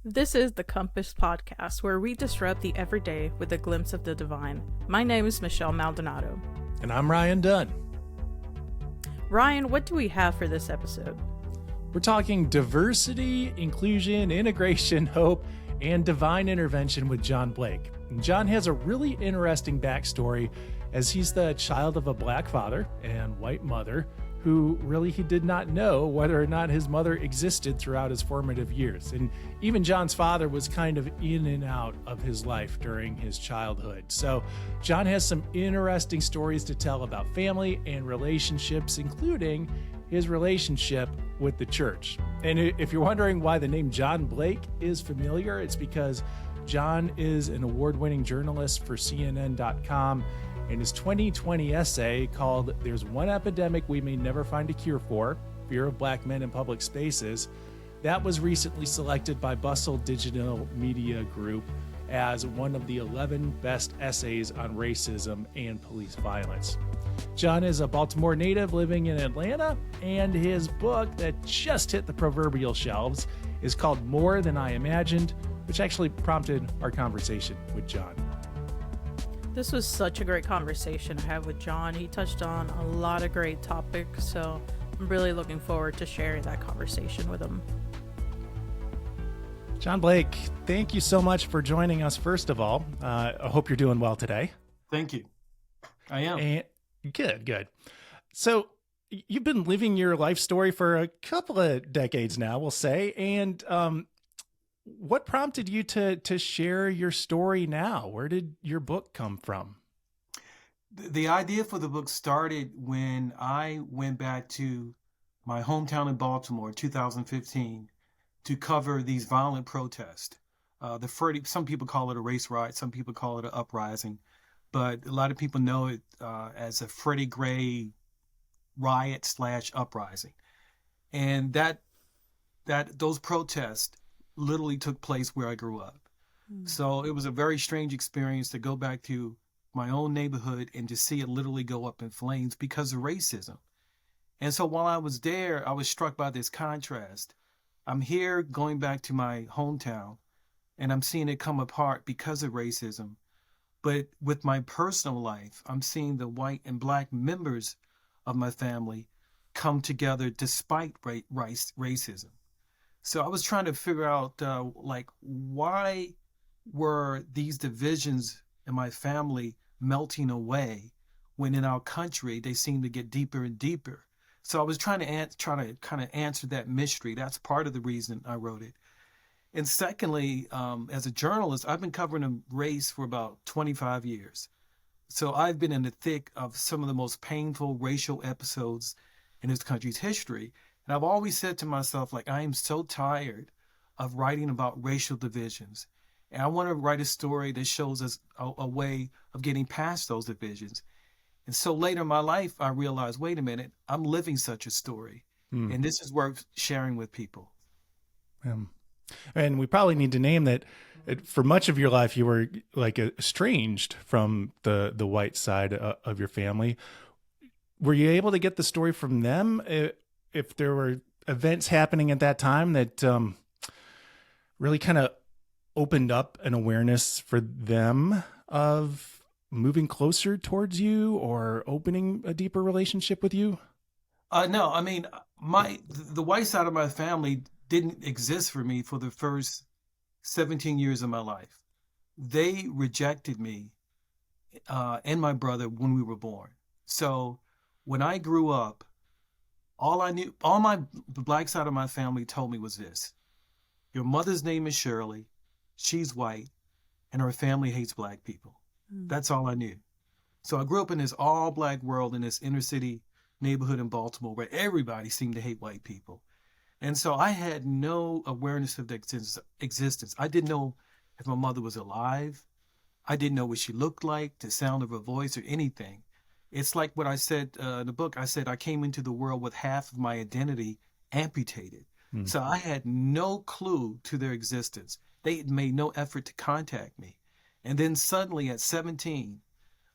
This is the Compass Podcast, where we disrupt the everyday with a glimpse of the divine. My name is Michelle Maldonado. And I'm Ryan Dunn. Ryan, what do we have for this episode? We're talking diversity, inclusion, integration, hope, and divine intervention with John Blake. And John has a really interesting backstory, as he's the child of a black father and white mother who really he did not know whether or not his mother existed throughout his formative years. And even John's father was kind of in and out of his life during his childhood. So John has some interesting stories to tell about family and relationships, including his relationship with the church. And if you're wondering why the name John Blake is familiar, it's because John is an award-winning journalist for CNN.com. In his 2020 essay called "There's One Epidemic We May Never Find a Cure For, Fear of Black Men in Public Spaces," that was recently selected by Bustle Digital Group as one of the 11 best essays on racism and police violence. John is a Baltimore native living in Atlanta, and his book that just hit the proverbial shelves is called "More Than I Imagined," which actually prompted our conversation with John. This was such a great conversation I had with John. He touched on a lot of great topics, so I'm really looking forward to sharing that conversation with him. John Blake, thank you so much for joining us, first of all. I hope you're doing well today. Thank you. I am. And good. So you've been living your life story for a couple of decades now, we'll say. And what prompted you to share your story now? Where did your book come from? The idea for the book started when I went back to my hometown in Baltimore in 2015 to cover these violent protests. Some people call it a race riot, some people call it an uprising, but a lot of people know it as a Freddie Gray riot/uprising. And those protests literally took place where I grew up. So it was a very strange experience to go back to my own neighborhood and to see it literally go up in flames because of racism. And so while I was there, I was struck by this contrast. I'm here going back to my hometown and I'm seeing it come apart because of racism. But with my personal life, I'm seeing the white and black members of my family come together despite racism. So I was trying to figure out, why were these divisions in my family melting away when in our country they seem to get deeper and deeper? So I was trying to kind of answer that mystery. That's part of the reason I wrote it. And secondly, as a journalist, I've been covering race for about 25 years. So I've been in the thick of some of the most painful racial episodes in this country's history. And I've always said to myself, I am so tired of writing about racial divisions. And I want to write a story that shows us a way of getting past those divisions. And so later in my life, I realized, wait a minute, I'm living such a story. And this is worth sharing with people. And we probably need to name that for much of your life, you were estranged from the white side of your family. Were you able to get the story from them? If there were events happening at that time that really kind of opened up an awareness for them of moving closer towards you or opening a deeper relationship with you? No, I mean, the white side of my family didn't exist for me for the first 17 years of my life. They rejected me and my brother when we were born. So when I grew up, all the black side of my family told me was this: your mother's name is Shirley, she's white, and her family hates black people. That's all I knew. So I grew up in this all black world in this inner city neighborhood in Baltimore where everybody seemed to hate white people. And so I had no awareness of their existence. I didn't know if my mother was alive. I didn't know what she looked like, the sound of her voice, or anything. It's like what I said in the book. I said I came into the world with half of my identity amputated. So I had no clue to their existence. They had made no effort to contact me. And then suddenly at 17,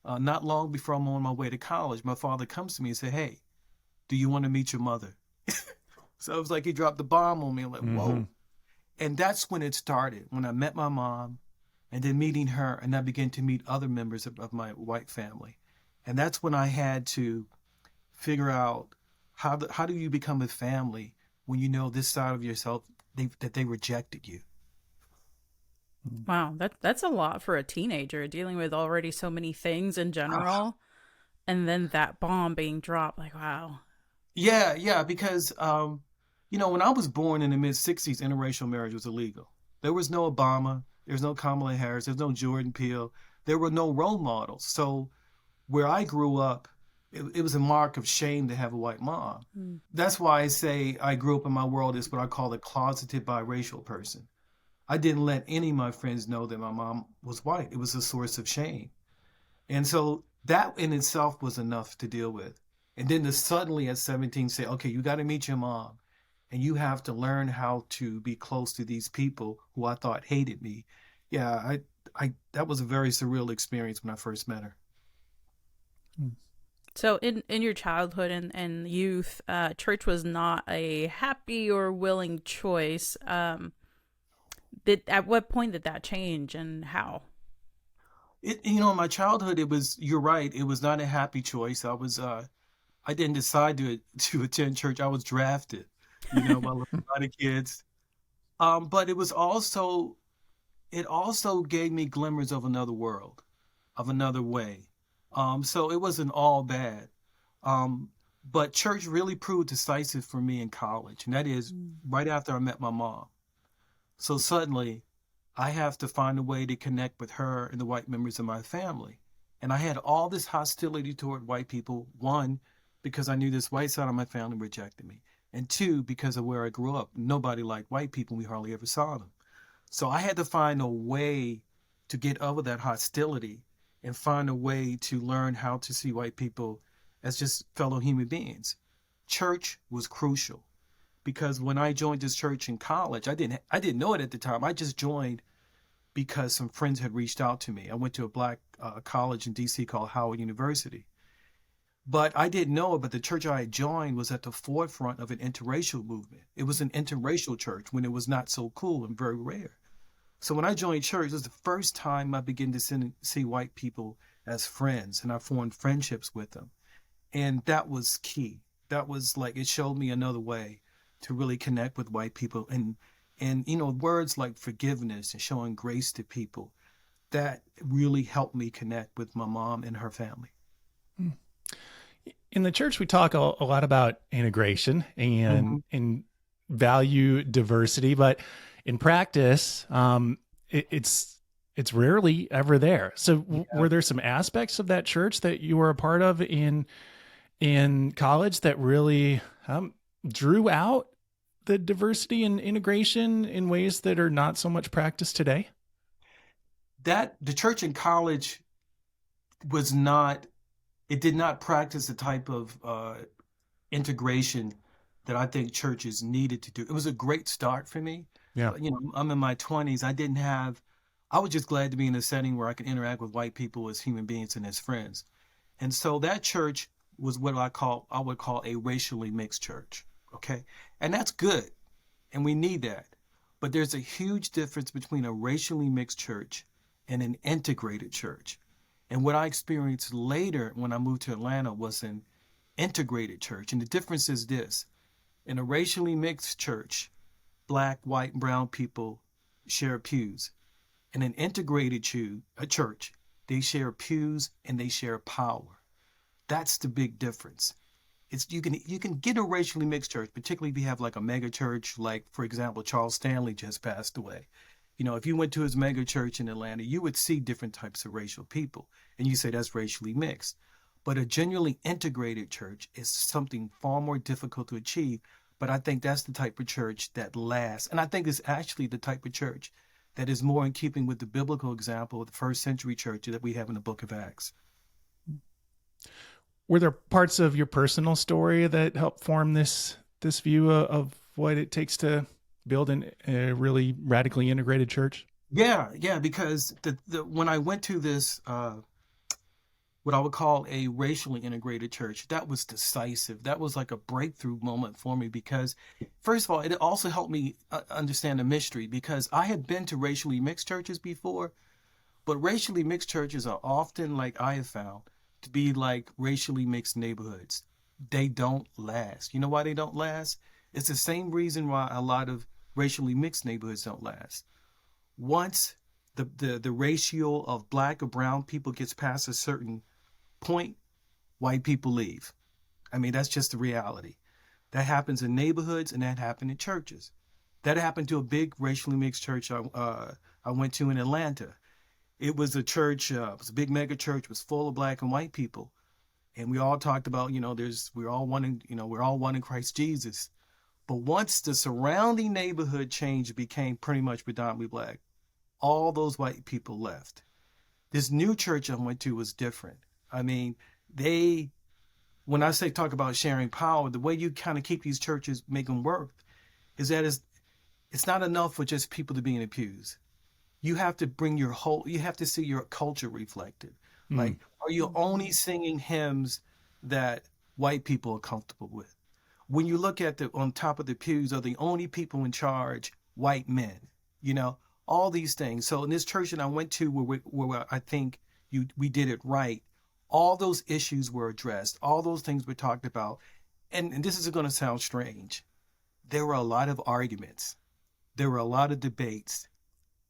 not long before I'm on my way to college, my father comes to me and said, "Hey, do you want to meet your mother?" So it was like he dropped the bomb on me. I'm like, whoa. And that's when it started, when I met my mom and then meeting her, and I began to meet other members of my white family. And that's when I had to figure out how do you become a family when you know this side of yourself, that they rejected you. Wow, that's a lot for a teenager dealing with already so many things in general, and then that bomb being dropped. Like, wow. Yeah, because when I was born in the mid-'60s, interracial marriage was illegal. There was no Obama, there's no Kamala Harris, there's no Jordan Peele, there were no role models. So where I grew up, it was a mark of shame to have a white mom. That's why I say I grew up in my world is what I call a closeted biracial person. I didn't let any of my friends know that my mom was white. It was a source of shame. And so that in itself was enough to deal with. And then to suddenly at 17 say, okay, you got to meet your mom and you have to learn how to be close to these people who I thought hated me. Yeah, I that was a very surreal experience when I first met her. So in your childhood and youth, church was not a happy or willing choice. At what point did that change and how? In my childhood, you're right, it was not a happy choice. I didn't decide to attend church. I was drafted, by a lot of kids. But it also gave me glimmers of another world, of another way. So it wasn't all bad. But church really proved decisive for me in college. And that is right after I met my mom. So suddenly I have to find a way to connect with her and the white members of my family. And I had all this hostility toward white people. One, because I knew this white side of my family rejected me. And two, because of where I grew up. Nobody liked white people. We hardly ever saw them. So I had to find a way to get over that hostility and find a way to learn how to see white people as just fellow human beings. Church was crucial because when I joined this church in college, I didn't know it at the time. I just joined because some friends had reached out to me. I went to a black college in DC called Howard University. But I didn't know it, but the church I had joined was at the forefront of an interracial movement. It was an interracial church when it was not so cool and very rare. So when I joined church, it was the first time I began to see white people as friends, and I formed friendships with them. And that was key. That was like, it showed me another way to really connect with white people. And words like forgiveness and showing grace to people, that really helped me connect with my mom and her family. In the church, we talk a lot about integration and value diversity, but in practice, it's rarely ever there. So were there some aspects of that church that you were a part of in college that really drew out the diversity and integration in ways that are not so much practiced today? That the church in college did not practice the type of integration that I think churches needed to do. It was a great start for me. Yeah. I'm in my 20s. I was just glad to be in a setting where I could interact with white people as human beings and as friends. And so that church was what I would call a racially mixed church. Okay. And that's good. And we need that. But there's a huge difference between a racially mixed church and an integrated church. And what I experienced later when I moved to Atlanta was an integrated church. And the difference is this: in a racially mixed church, black, white, and brown people share pews. In an integrated church, they share pews and they share power. That's the big difference. You can get a racially mixed church, particularly if you have like a mega church, like, for example, Charles Stanley just passed away. If you went to his mega church in Atlanta, you would see different types of racial people, and you say that's racially mixed. But a genuinely integrated church is something far more difficult to achieve. But I think that's the type of church that lasts. And I think it's actually the type of church that is more in keeping with the biblical example of the first century church that we have in the book of Acts. Were there parts of your personal story that helped form this view of what it takes to build a really radically integrated church? Yeah, because when I went to this what I would call a racially integrated church. That was decisive. That was like a breakthrough moment for me because, first of all, it also helped me understand the mystery because I had been to racially mixed churches before, but racially mixed churches are often, like I have found, to be like racially mixed neighborhoods. They don't last. You know why they don't last? It's the same reason why a lot of racially mixed neighborhoods don't last. Once the ratio of black or brown people gets past a certain point, white people leave. I mean, that's just the reality. That happens in neighborhoods and that happened in churches. That happened to a big racially mixed church I went to in Atlanta. It was a church, it was a big mega church, it was full of black and white people. And we all talked about, we're all one in Christ Jesus. But once the surrounding neighborhood change became pretty much predominantly black, all those white people left. This new church I went to was different. I mean, when I say talk about sharing power, the way you kind of keep these churches, make them work, is that it's not enough for just people to be in the pews. You have to you have to see your culture reflected. Like, are you only singing hymns that white people are comfortable with? When you look at on top of the pews, are the only people in charge white men? All these things. So in this church that I went to where I think we did it right, all those issues were addressed. All those things were talked about. And this is going to sound strange. There were a lot of arguments. There were a lot of debates.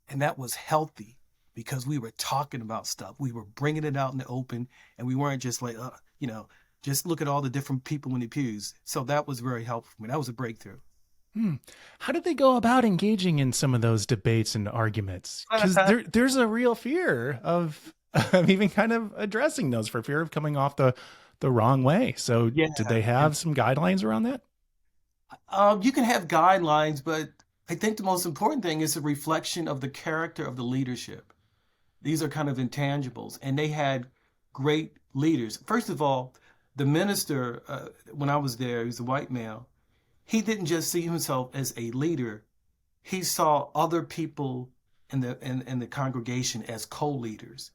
And that was healthy because we were talking about stuff. We were bringing it out in the open and we weren't just like, just look at all the different people in the pews. So that was very helpful for me. That was a breakthrough. How did they go about engaging in some of those debates and arguments? Because there's a real fear of even kind of addressing those for fear of coming off the wrong way. So did they have some guidelines around that? You can have guidelines, but I think the most important thing is a reflection of the character of the leadership. These are kind of intangibles, and they had great leaders. First of all, the minister, when I was there, he was a white male. He didn't just see himself as a leader. He saw other people in the congregation as co-leaders.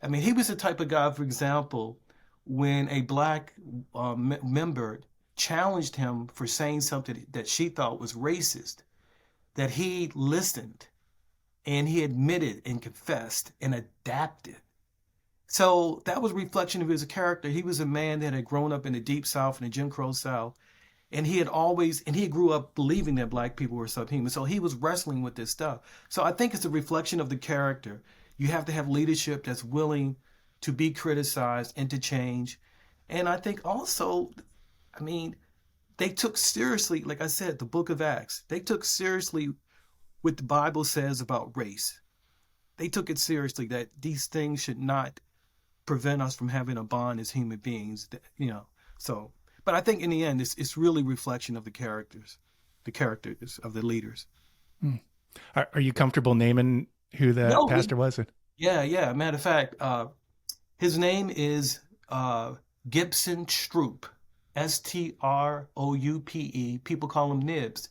I mean, he was the type of guy, for example, when a black member challenged him for saying something that she thought was racist, that he listened and he admitted and confessed and adapted. So that was a reflection of his character. He was a man that had grown up in the Deep South, in the Jim Crow South. And he grew up believing that black people were subhuman. So he was wrestling with this stuff. So I think it's a reflection of the character. You have to have leadership that's willing to be criticized and to change. And I think also, they took seriously, like I said, the book of Acts. They took seriously what the Bible says about race. They took it seriously that these things should not prevent us from having a bond as human beings, so. But I think in the end, it's really reflection of the characters of the leaders. Are you comfortable naming who the pastor was? Yeah. Matter of fact, his name is Gibson Stroop, Stroupe. People call him Nibs.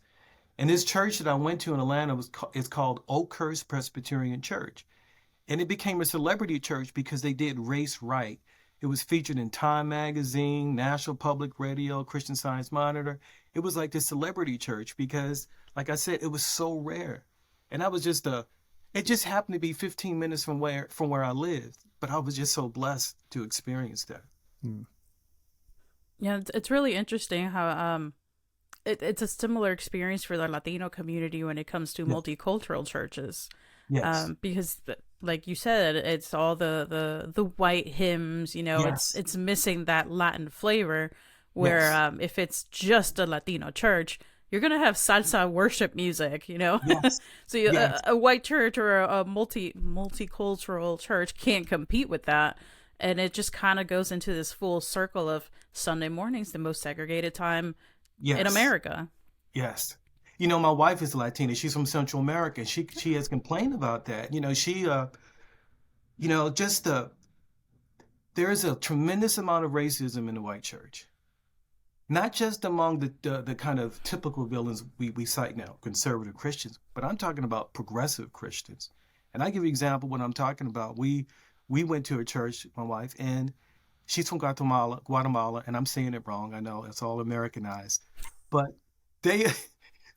And this church that I went to in Atlanta is called Oakhurst Presbyterian Church. And it became a celebrity church because they did race right. It was featured in Time Magazine, National Public Radio, Christian Science Monitor. It was like this celebrity church because, like I said, it was so rare. And I was it just happened to be 15 minutes from where I lived. But I was just so blessed to experience that. Yeah, it's really interesting how it's a similar experience for the Latino community when it comes to multicultural churches. Yes. Because like you said, it's all the white hymns, it's missing that Latin flavor where if it's just a Latino church, you're going to have salsa worship music, Yes. So a white church or a multicultural church can't compete with that. And it just kind of goes into this full circle of Sunday mornings, the most segregated time in America. Yes. My wife is Latina. She's from Central America. She has complained about that. There is a tremendous amount of racism in the white church. Not just among the kind of typical villains we cite now, conservative Christians, but I'm talking about progressive Christians. And I give you an example what I'm talking about. We went to a church, my wife, and She's from Guatemala, and I'm saying it wrong. I know it's all Americanized, but they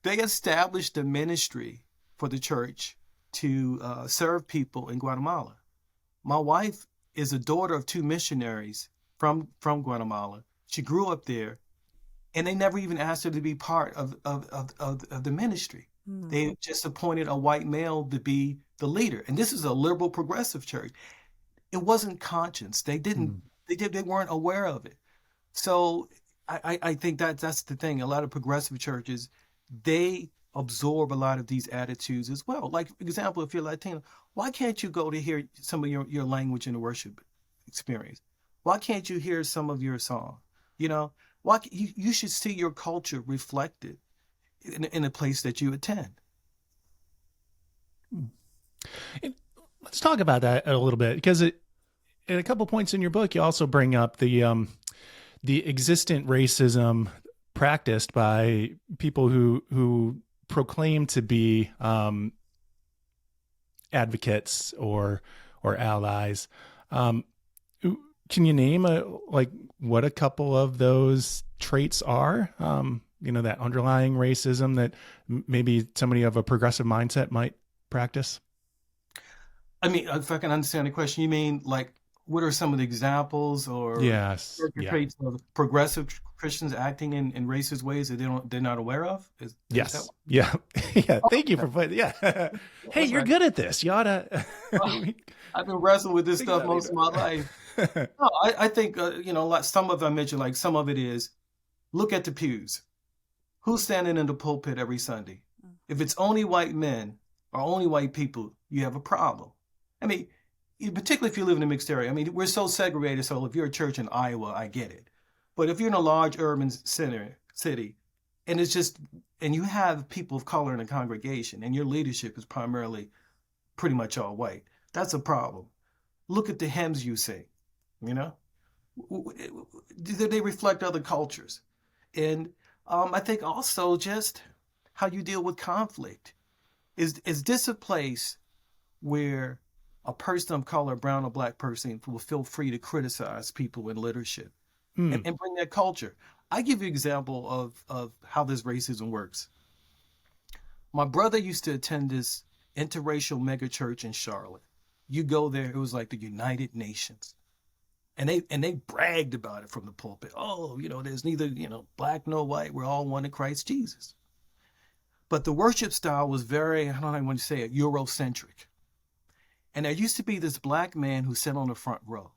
they established a ministry for the church to serve people in Guatemala. My wife is a daughter of two missionaries from Guatemala. She grew up there, and they never even asked her to be part of the ministry. They just appointed a white male to be the leader, and this is a liberal progressive church. It wasn't conscience. They weren't aware of it. So I think that's the thing. A lot of progressive churches, they absorb a lot of these attitudes as well. Like, for example, if you're Latino, why can't you go to hear some of your language in the worship experience? Why can't you hear some of your song? You know, you should see your culture reflected in a place that you attend. Let's talk about that a little bit, because at a couple points in your book, you also bring up the existent racism practiced by people who proclaim to be advocates or allies. Can you name what a couple of those traits are? That underlying racism that maybe somebody of a progressive mindset might practice? I mean, if I can understand the question, you mean like, what are some of the examples or Yes. traits of progressive Christians acting in racist ways that they're not aware of? Yes. Yeah. Yeah. Thank you for putting. Yeah. Hey, you're good at this. You oughta. I've been wrestling with this stuff most of my life. No, I think like some of I mentioned, like some of it is, look at the pews. Who's standing in the pulpit every Sunday? If it's only white men or only white people, you have a problem. I mean, particularly if you live in a mixed area. I mean, we're so segregated. So if you're a church in Iowa, I get it. But if you're in a large urban city, and you have people of color in a congregation, and your leadership is primarily pretty much all white, that's a problem. Look at the hymns you sing. They reflect other cultures. And I think also just how you deal with conflict. Is this a place where a person of color, brown or black person, will feel free to criticize people in leadership and bring that culture? I give you an example of how this racism works. My brother used to attend this interracial mega church in Charlotte. You go there, it was like the United Nations. And they bragged about it from the pulpit. Oh, there's neither, black nor white. We're all one in Christ Jesus. But the worship style was very, I don't know how I want to say it, Eurocentric. And there used to be this black man who sat on the front row.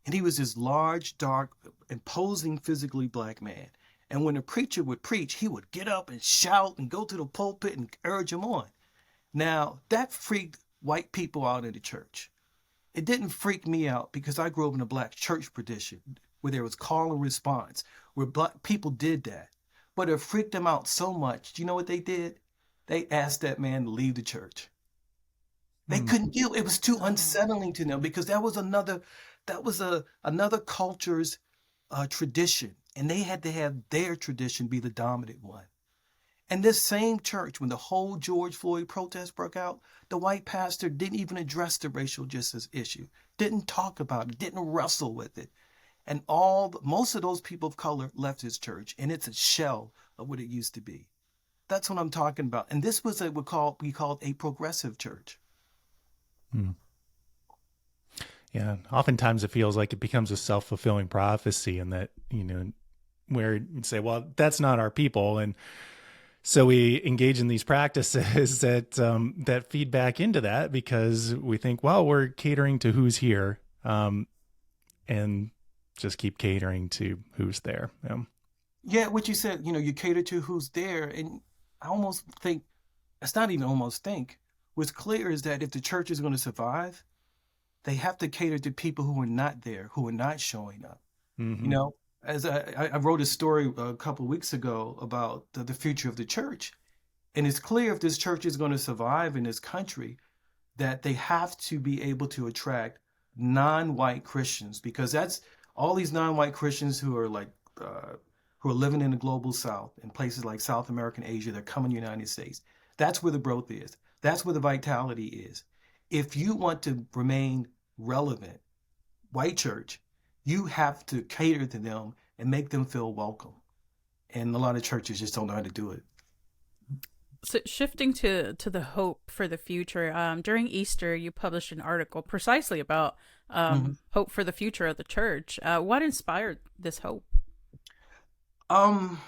And he was this large, dark, imposing, physically black man. And when the preacher would preach, he would get up and shout and go to the pulpit and urge him on. Now, that freaked white people out in the church. It didn't freak me out because I grew up in a black church tradition where there was call and response, where black people did that. But it freaked them out so much. Do you know what they did? They asked that man to leave the church. They couldn't deal. It was too unsettling to them because that was another culture's tradition, and they had to have their tradition be the dominant one. And this same church, when the whole George Floyd protest broke out, the white pastor didn't even address the racial justice issue, didn't talk about it, didn't wrestle with it. And most of those people of color left his church, and it's a shell of what it used to be. That's what I'm talking about. And this was we called a progressive church. Yeah. Oftentimes it feels like it becomes a self-fulfilling prophecy, and that, where you say, well, that's not our people. And so we engage in these practices that feed back into that, because we think, well, we're catering to who's here, and just keep catering to who's there. Yeah, what you said, you cater to who's there. And I almost think, it's not even almost think, what's clear is that if the church is going to survive, they have to cater to people who are not there, who are not showing up. As I wrote a story a couple of weeks ago about the future of the church. And it's clear if this church is going to survive in this country, that they have to be able to attract non-white Christians, because that's all these non-white Christians who are living in the global South, in places like South America and Asia, they're coming to the United States. That's where the growth is. That's where the vitality is. If you want to remain relevant, white church, you have to cater to them and make them feel welcome. And a lot of churches just don't know how to do it. So shifting to the hope for the future, during Easter, you published an article precisely about Mhm. hope for the future of the church. What inspired this hope? Um,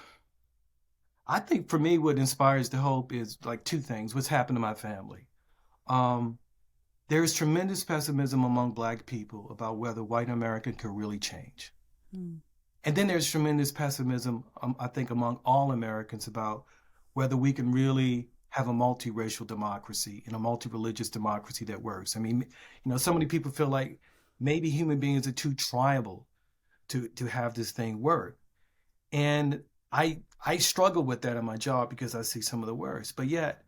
I think for me, what inspires the hope is like two things. What's happened to my family? Um, there is tremendous pessimism among Black people about whether white America can really change. Mm. And then there's tremendous pessimism, I think, among all Americans about whether we can really have a multiracial democracy and a multi-religious democracy that works. I mean, so many people feel like maybe human beings are too tribal to have this thing work. And I struggle with that in my job because I see some of the worst. But yet,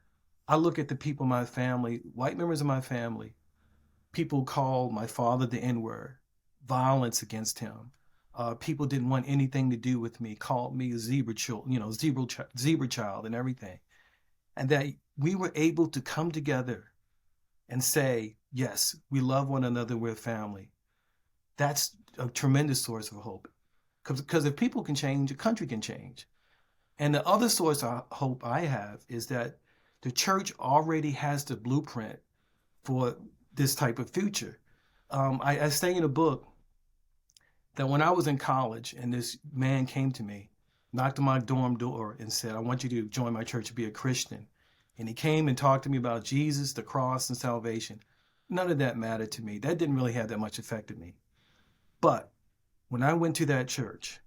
I look at the people in my family, white members of my family, people call my father the N-word, violence against him. People didn't want anything to do with me, called me a zebra child, zebra child and everything. And that we were able to come together and say, yes, we love one another, we're family. That's a tremendous source of hope. Because if people can change, a country can change. And the other source of hope I have is that the church already has the blueprint for this type of future. I say in a book that when I was in college and this man came to me, knocked on my dorm door and said, I want you to join my church and be a Christian. And he came and talked to me about Jesus, the cross, and salvation. None of that mattered to me. That didn't really have that much effect on me. But when I went to that church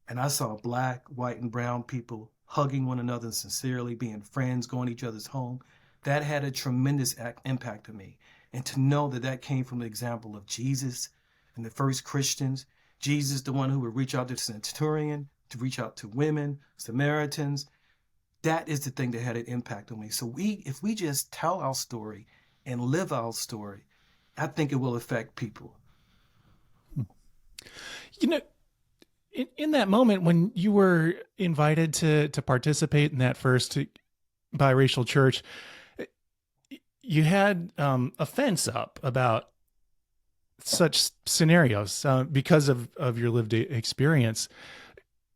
and I saw Black, white, and brown people hugging one another sincerely, being friends, going to each other's home, that had a tremendous impact on me. And to know that that came from the example of Jesus and the first Christians, Jesus, the one who would reach out to the centurion, to reach out to women, Samaritans, that is the thing that had an impact on me. So if we just tell our story and live our story, I think it will affect people. You know, in that moment when you were invited to participate in that first biracial church, you had a fence up about such scenarios because of your lived experience.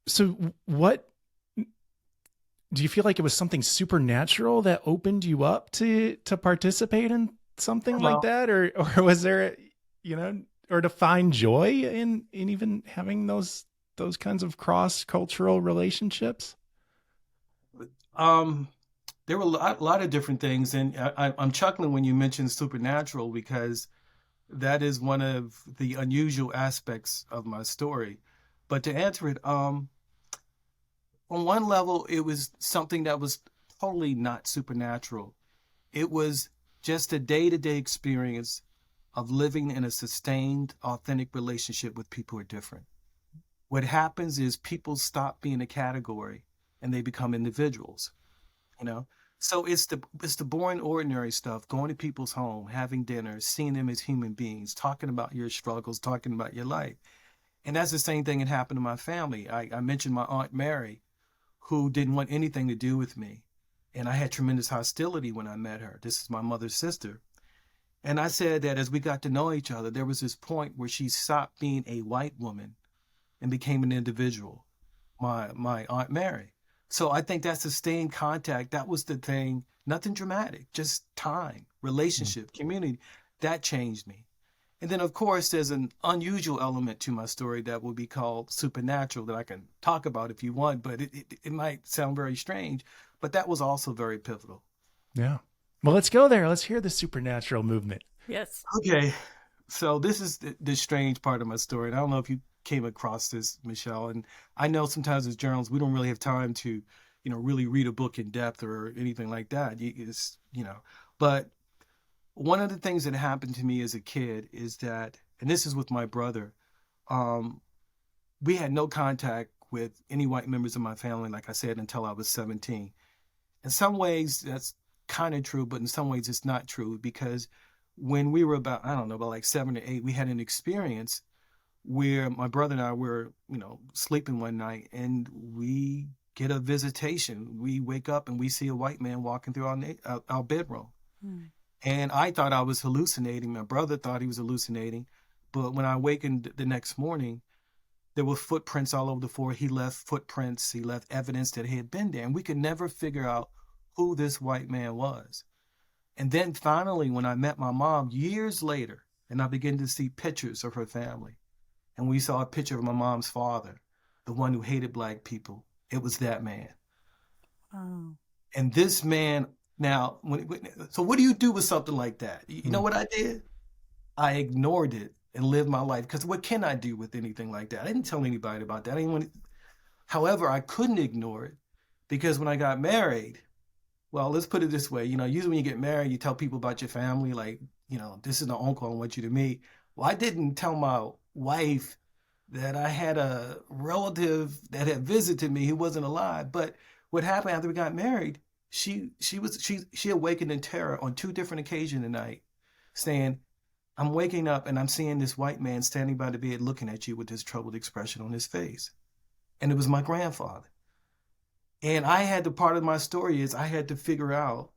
So what do you feel like it was something supernatural that opened you up to participate in something like that? Or was there, or to find joy in even having those kinds of cross-cultural relationships? There were a lot of different things. And I'm chuckling when you mention supernatural because that is one of the unusual aspects of my story. But to answer it, on one level, it was something that was totally not supernatural. It was just a day-to-day experience of living in a sustained, authentic relationship with people who are different. What happens is people stop being a category and they become individuals, So it's the boring, ordinary stuff, going to people's home, having dinner, seeing them as human beings, talking about your struggles, talking about your life. And that's the same thing that happened to my family. I mentioned my Aunt Mary, who didn't want anything to do with me. And I had tremendous hostility when I met her. This is my mother's sister. And I said that as we got to know each other, there was this point where she stopped being a white woman and became an individual, my Aunt Mary. So I think that's sustained contact. That was the thing, nothing dramatic, just time, relationship, community. That changed me. And then, of course, there's an unusual element to my story that will be called supernatural that I can talk about if you want, but it might sound very strange, but that was also very pivotal. Yeah. Well, let's go there. Let's hear the supernatural movement. Yes. Okay. So this is the strange part of my story. And I don't know if you came across this, Michelle. And I know sometimes as journalists, we don't really have time to, really read a book in depth or anything like that. But one of the things that happened to me as a kid is that, and this is with my brother, we had no contact with any white members of my family, like I said, until I was 17. In some ways, that's kind of true, but in some ways it's not true because when we were about like 7 or 8, we had an experience where my brother and I were, sleeping one night and we get a visitation. We wake up and we see a white man walking through our bedroom. And I thought I was hallucinating. My brother thought he was hallucinating. But when I awakened the next morning, there were footprints all over the floor. He left footprints. He left evidence that he had been there. And we could never figure out who this white man was. And then finally, when I met my mom years later, and I began to see pictures of her family, and we saw a picture of my mom's father, the one who hated Black people, it was that man. Oh. And this man, now, so what do you do with something like that? You know what I did? I ignored it and lived my life. Because what can I do with anything like that? I didn't tell anybody about that. However, I couldn't ignore it because when I got married, well, let's put it this way. Usually when you get married, you tell people about your family, like, this is the uncle I want you to meet. Well, I didn't tell my wife that I had a relative that had visited me who wasn't alive. But what happened after we got married, she awakened in terror on 2 different occasions a night, saying, I'm waking up and I'm seeing this white man standing by the bed looking at you with this troubled expression on his face. And it was my grandfather. And the part of my story is I had to figure out,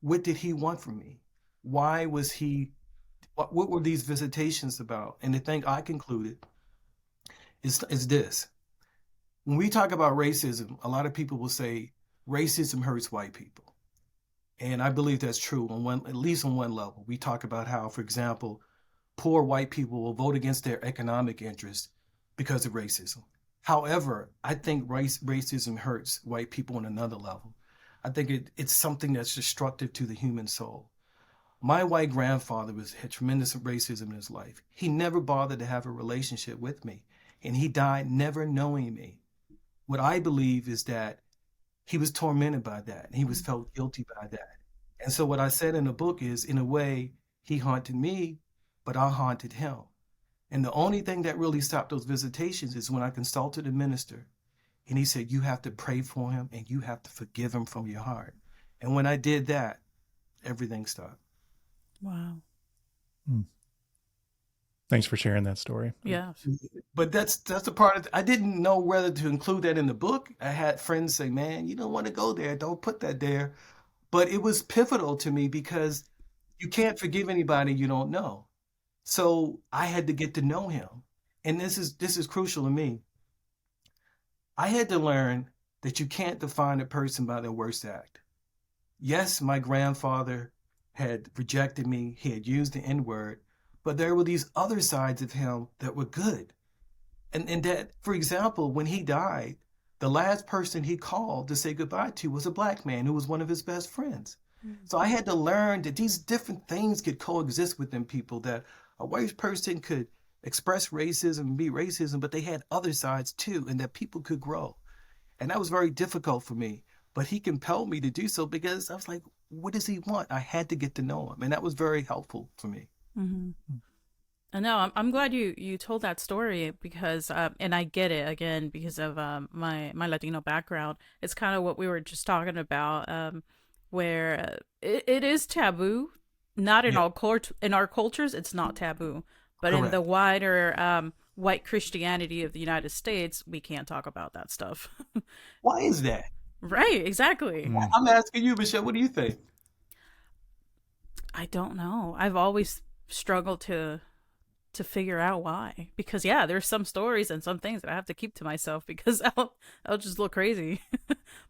what did he want from me? Why was what were these visitations about? And the thing I concluded is this. When we talk about racism, a lot of people will say racism hurts white people. And I believe that's true at least on one level. We talk about how, for example, poor white people will vote against their economic interests because of racism. However, I think racism hurts white people on another level. I think it's something that's destructive to the human soul. My white grandfather had tremendous racism in his life. He never bothered to have a relationship with me, and he died never knowing me. What I believe is that he was tormented by that, and he was felt guilty by that. And so what I said in the book is, in a way, he haunted me, but I haunted him. And the only thing that really stopped those visitations is when I consulted a minister, and he said, you have to pray for him and you have to forgive him from your heart. And when I did that, everything stopped. Wow. Thanks for sharing that story. Yeah. But that's the part of I didn't know whether to include that in the book. I had friends say, man, you don't want to go there. Don't put that there. But it was pivotal to me because you can't forgive anybody you don't know. So I had to get to know him. And this is crucial to me. I had to learn that you can't define a person by their worst act. Yes, my grandfather had rejected me. He had used the N-word, but there were these other sides of him that were good. And that, for example, when he died, the last person he called to say goodbye to was a Black man who was one of his best friends. Mm-hmm. So I had to learn that these different things could coexist within people, that a white person could express racism and be racism, but they had other sides too, and that people could grow. And that was very difficult for me, but he compelled me to do so because I was like, what does he want? I had to get to know him. And that was very helpful for me. Mm-hmm. And no, I'm glad you told that story because, and I get it again because of my Latino background. It's kind of what we were just talking about, where it is taboo. Not in in our cultures, it's not taboo, but Correct. In the wider white Christianity of the United States, we can't talk about that stuff. Why is that? Right, exactly. I'm asking you, Michelle, what do you think? I don't know. I've always struggled to figure out why, because there's some stories and some things that I have to keep to myself because I'll just look crazy.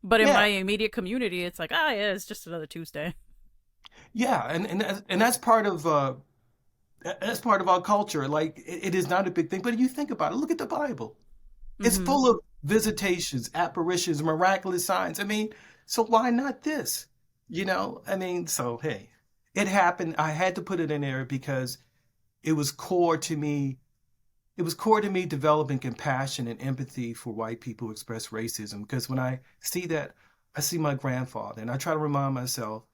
But in my immediate community, it's like, it's just another Tuesday. Yeah, and that's part of our culture. Like it is not a big thing, but if you think about it, look at the Bible. It's full of visitations, apparitions, miraculous signs. I mean, so why not this? So hey, it happened. I had to put it in there because it was core to me. It was core to me developing compassion and empathy for white people who express racism. Because when I see that, I see my grandfather, and I try to remind myself,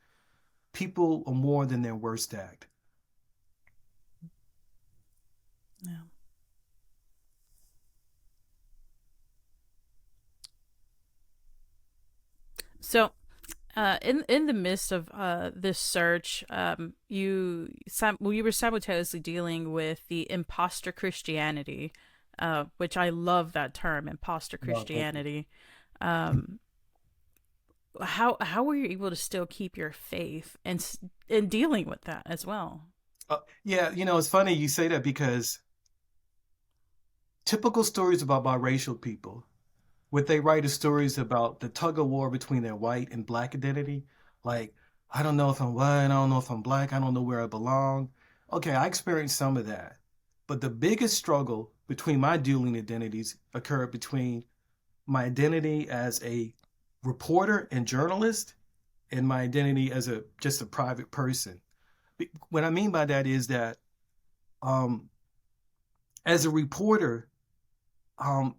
people are more than their worst act. Yeah. So, in the midst of this search, you were simultaneously dealing with the imposter Christianity, which I love that term, imposter Christianity. How were you able to still keep your faith and dealing with that as well? Yeah, it's funny you say that because typical stories about biracial people, what they write is stories about the tug of war between their white and black identity. Like, I don't know if I'm white, I don't know if I'm black, I don't know where I belong. Okay, I experienced some of that. But the biggest struggle between my dueling identities occurred between my identity as a reporter and journalist and my identity as a just a private person. What I mean by that is that um, as a reporter, um,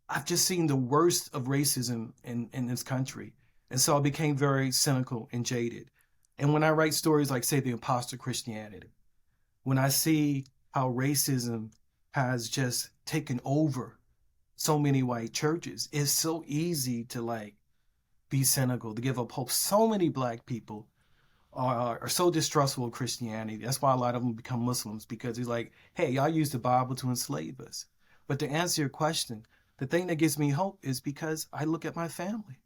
I've just seen the worst of racism in this country. And so I became very cynical and jaded. And when I write stories like, say, the Imposter Christianity, when I see how racism has just taken over so many white churches, it's so easy to like be cynical, to give up hope. So many black people are so distrustful of Christianity. That's why a lot of them become Muslims, because it's like, hey, y'all use the Bible to enslave us. But to answer your question, the thing that gives me hope is because I look at my family.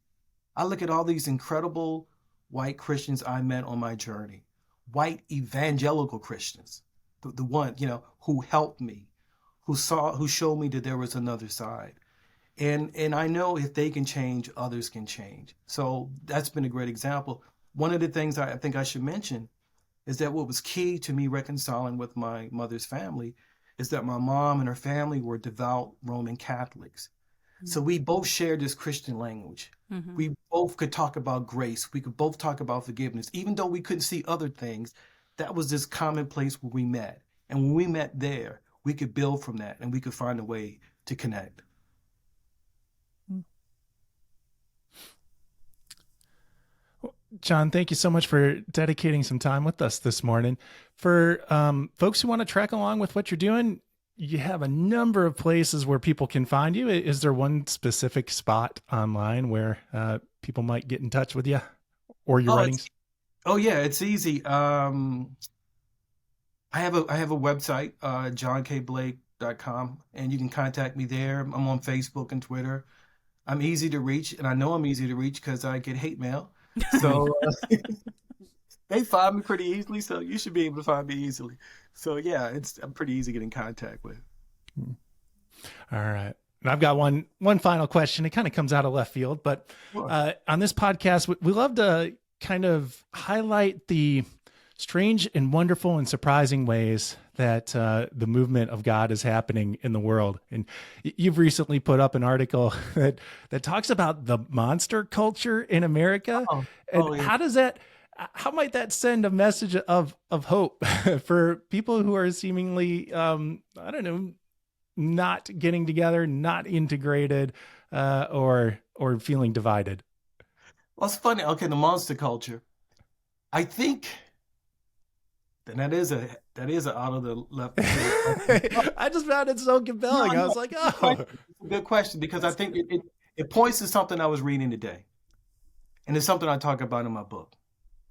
I look at all these incredible white Christians I met on my journey, white evangelical Christians, the one, who helped me, who showed me that there was another side. And I know if they can change, others can change. So that's been a great example. One of the things I think I should mention is that what was key to me reconciling with my mother's family is that my mom and her family were devout Roman Catholics. So we both shared this Christian language. Mm-hmm. We both could talk about grace. We could both talk about forgiveness. Even though we couldn't see other things, that was this common place where we met. And when we met there, we could build from that and we could find a way to connect. John, thank you so much for dedicating some time with us this morning. For folks who want to track along with what you're doing, you have a number of places where people can find you. Is there one specific spot online where people might get in touch with you or your writings? Yeah, it's easy. I have a website, johnkblake.com, and you can contact me there. I'm on Facebook and Twitter. I'm easy to reach, and I know I'm easy to reach because I get hate mail. So they find me pretty easily, so you should be able to find me easily. So yeah, I'm pretty easy to get in contact with. All right. And I've got one final question. It kind of comes out of left field, but Sure. On this podcast, we love to kind of highlight the strange and wonderful and surprising ways that the movement of God is happening in the world. And you've recently put up an article that talks about the monster culture in America. And Yeah. how might that send a message of hope for people who are seemingly, I don't know, not getting together, not integrated, or feeling divided? Well, it's funny. Okay, the monster culture. I think that is a out of the left field. I just found it so compelling. I was like, oh, It's a good question because I think it points to something I was reading today, and it's something I talk about in my book.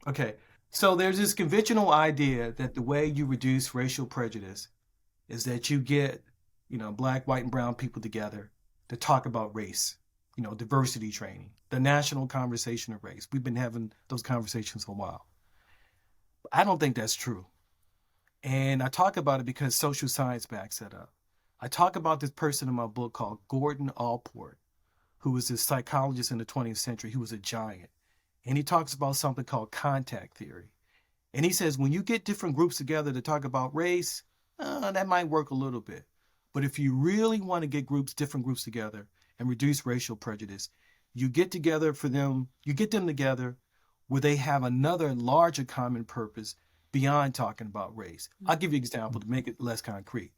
Okay, so there's this conventional idea that the way you reduce racial prejudice is that you get, black, white, and brown people together to talk about race, diversity training, the national conversation of race. We've been having those conversations for a while. I don't think that's true. And I talk about it because social science backs that up. I talk about this person in my book called Gordon Allport, who was a psychologist in the 20th century. He was a giant. And he talks about something called contact theory. And he says, when you get different groups together to talk about race, that might work a little bit. But if you really want to get different groups together and reduce racial prejudice, you get them together where they have another larger common purpose beyond talking about race. I'll give you an example to make it less concrete.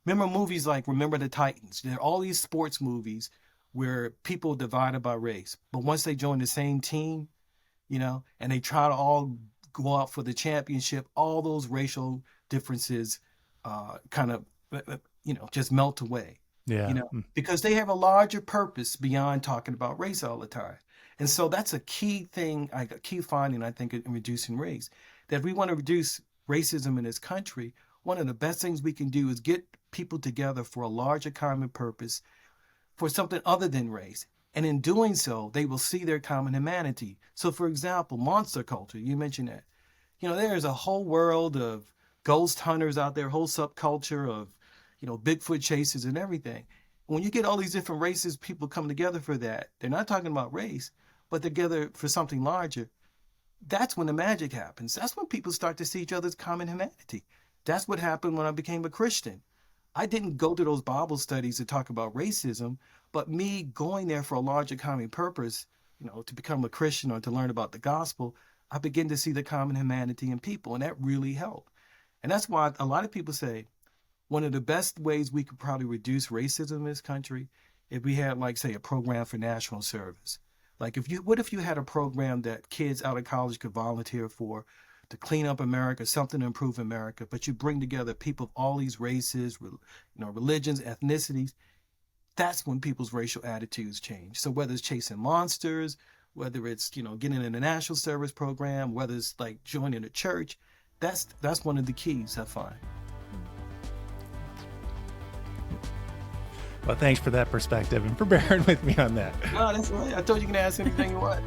Remember movies like Remember the Titans? There are all these sports movies where people are divided by race. But once they join the same team, and they try to all go out for the championship, all those racial differences kind of, just melt away. Yeah. Because they have a larger purpose beyond talking about race all the time. And so that's a key thing, a key finding, I think, in reducing race. That if we want to reduce racism in this country, one of the best things we can do is get people together for a larger common purpose, for something other than race. And in doing so, they will see their common humanity. So, for example, monster culture, you mentioned that. There's a whole world of ghost hunters out there, whole subculture of, Bigfoot chasers and everything. When you get all these different races, people come together for that. They're not talking about race, but together for something larger. That's when the magic happens. That's when people start to see each other's common humanity. That's what happened when I became a Christian. I didn't go to those Bible studies to talk about racism, but me going there for a larger common purpose, to become a Christian or to learn about the gospel, I began to see the common humanity in people, and that really helped. And that's why a lot of people say one of the best ways we could probably reduce racism in this country if we had, like, say, a program for national service. Like, what if you had a program that kids out of college could volunteer for to clean up America, something to improve America, but you bring together people of all these races, religions, ethnicities. That's when people's racial attitudes change. So whether it's chasing monsters, whether it's, getting in a national service program, whether it's like joining a church, that's one of the keys I find. Well, thanks for that perspective and for bearing with me on that. No, that's right. I told you can ask anything you want.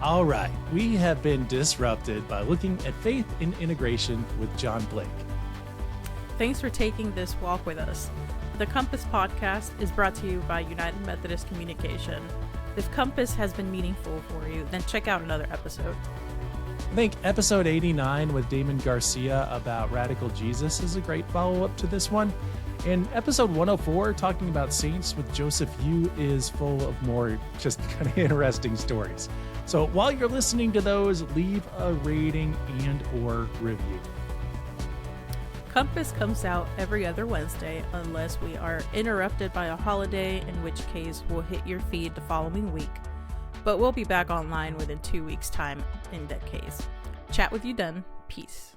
All right, we have been disrupted by looking at faith and integration with John Blake. Thanks for taking this walk with us. The Compass podcast is brought to you by United Methodist Communication. If Compass has been meaningful for you, then check out another episode. I think episode 89 with Damon Garcia about radical Jesus is a great follow-up to this one. And episode 104, talking about saints with Joseph Yu, is full of more just kind of interesting stories. So while you're listening to those, leave a rating and or review. Compass comes out every other Wednesday unless we are interrupted by a holiday, in which case we'll hit your feed the following week. But we'll be back online within 2 weeks' time in that case. Chat with you then. Peace.